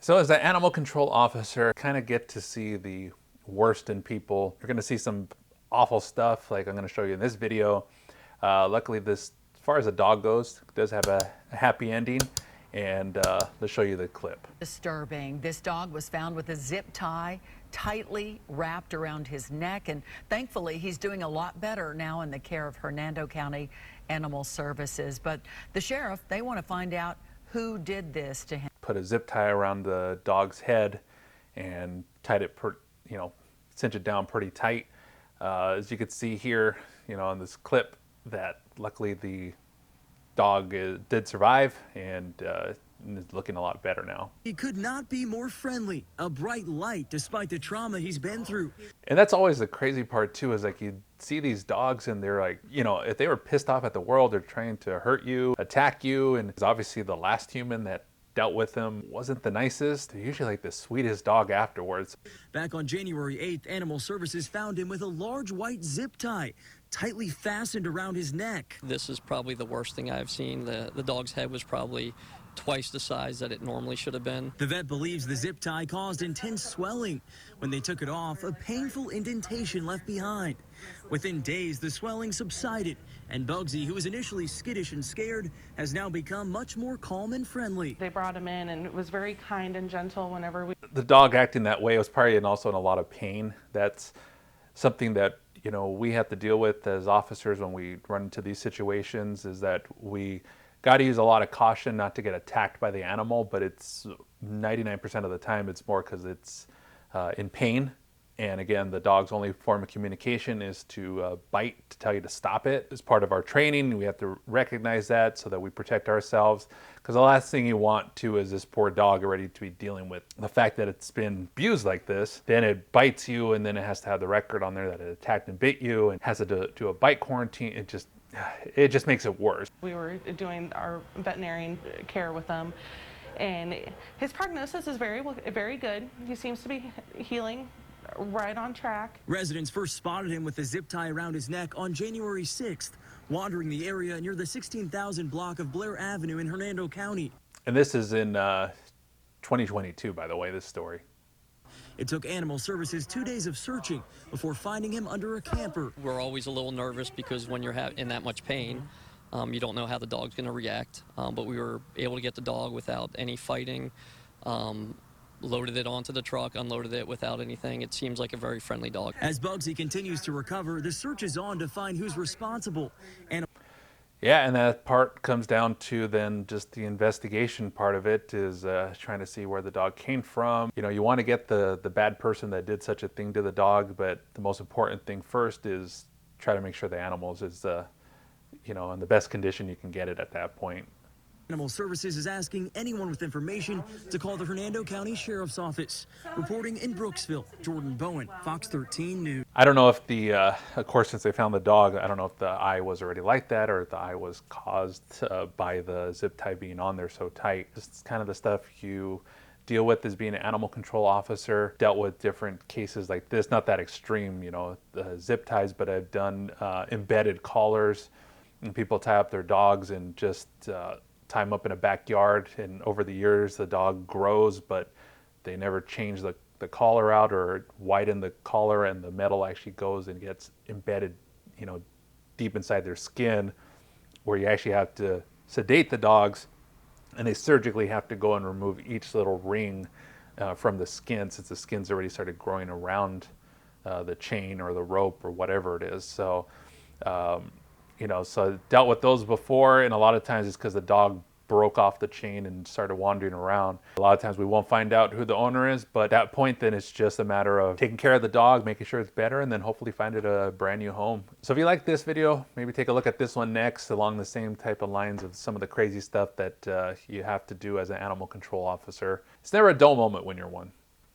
So as an animal control officer, kind of get to see the worst in people. You're going to see some awful stuff like I'm going to show you in this video. Luckily, this, as far as a dog goes, does have a happy ending, and let's show you the clip. Disturbing. This dog was found with a zip tie tightly wrapped around his neck, and thankfully he's doing a lot better now in the care of Hernando County Animal Services. But the sheriff, they want to find out who did this to him. Put a zip tie around the dog's head and tied it, cinch it down pretty tight. As you can see here, in this clip, that luckily the dog did survive and is looking a lot better now. He could not be more friendly, a bright light despite the trauma he's been through. And that's always the crazy part too, is like you see these dogs and they're like, if they were pissed off at the world, they're trying to hurt you, attack you, and obviously the last human that dealt with him wasn't the nicest. They're usually like the sweetest dog afterwards. Back on January 8th, Animal Services found him with a large white zip tie tightly fastened around his neck. This is probably the worst thing I've seen. The dog's head was probably twice the size that it normally should have been. The vet believes the zip tie caused intense swelling. When they took it off, a painful indentation left behind. Within days, the swelling subsided, and Bugsy, who was initially skittish and scared, has now become much more calm and friendly. They brought him in, and it was very kind and gentle whenever we... The dog acting that way was probably also in a lot of pain. That's something that we have to deal with as officers when we run into these situations, is that we got to use a lot of caution not to get attacked by the animal, but it's 99% of the time it's more because it's in pain. And again, the dog's only form of communication is to bite, to tell you to stop it. As part of our training, we have to recognize that so that we protect ourselves. Because the last thing you want to is this poor dog already to be dealing with the fact that it's been abused like this. Then it bites you, and then it has to have the record on there that it attacked and bit you, and has to do a bite quarantine. It just makes it worse. We were doing our veterinarian care with them, and his prognosis is very good. He seems to be healing, right on track. Residents first spotted him with a zip tie around his neck on January 6th, wandering the area near the 16,000 block of Blair Avenue in Hernando County. And this is in 2022, by the way, this story. It took Animal Services 2 days of searching before finding him under a camper. We're always a little nervous because when you're in that much pain, you don't know how the dog's going to react. But we were able to get the dog without any fighting, loaded it onto the truck, unloaded it without anything. It seems like a very friendly dog. As Bugsy continues to recover, the search is on to find who's responsible. Yeah, and that part comes down to then just the investigation part of it, is trying to see where the dog came from. You want to get the bad person that did such a thing to the dog, but the most important thing first is try to make sure the animals is in the best condition you can get it at that point. Animal Services is asking anyone with information to call the Hernando County Sheriff's Office. Reporting in Brooksville, Jordan Bowen, Fox 13 News. I don't know if of course, since they found the dog, I don't know if the eye was already like that or if the eye was caused by the zip tie being on there so tight. It's kind of the stuff you deal with as being an animal control officer. Dealt with different cases like this, not that extreme, the zip ties, but I've done embedded collars, and people tie up their dogs and just tie them up in a backyard, and over the years the dog grows, but they never change the collar out or widen the collar, and the metal actually goes and gets embedded deep inside their skin, where you actually have to sedate the dogs, and they surgically have to go and remove each little ring from the skin, since the skin's already started growing around the chain or the rope or whatever it is. So so I dealt with those before, and a lot of times it's because the dog broke off the chain and started wandering around. A lot of times we won't find out who the owner is, but at that point then it's just a matter of taking care of the dog, making sure it's better, and then hopefully find it a brand new home. So if you like this video, maybe take a look at this one next, along the same type of lines of some of the crazy stuff that you have to do as an animal control officer. It's never a dull moment when you're one.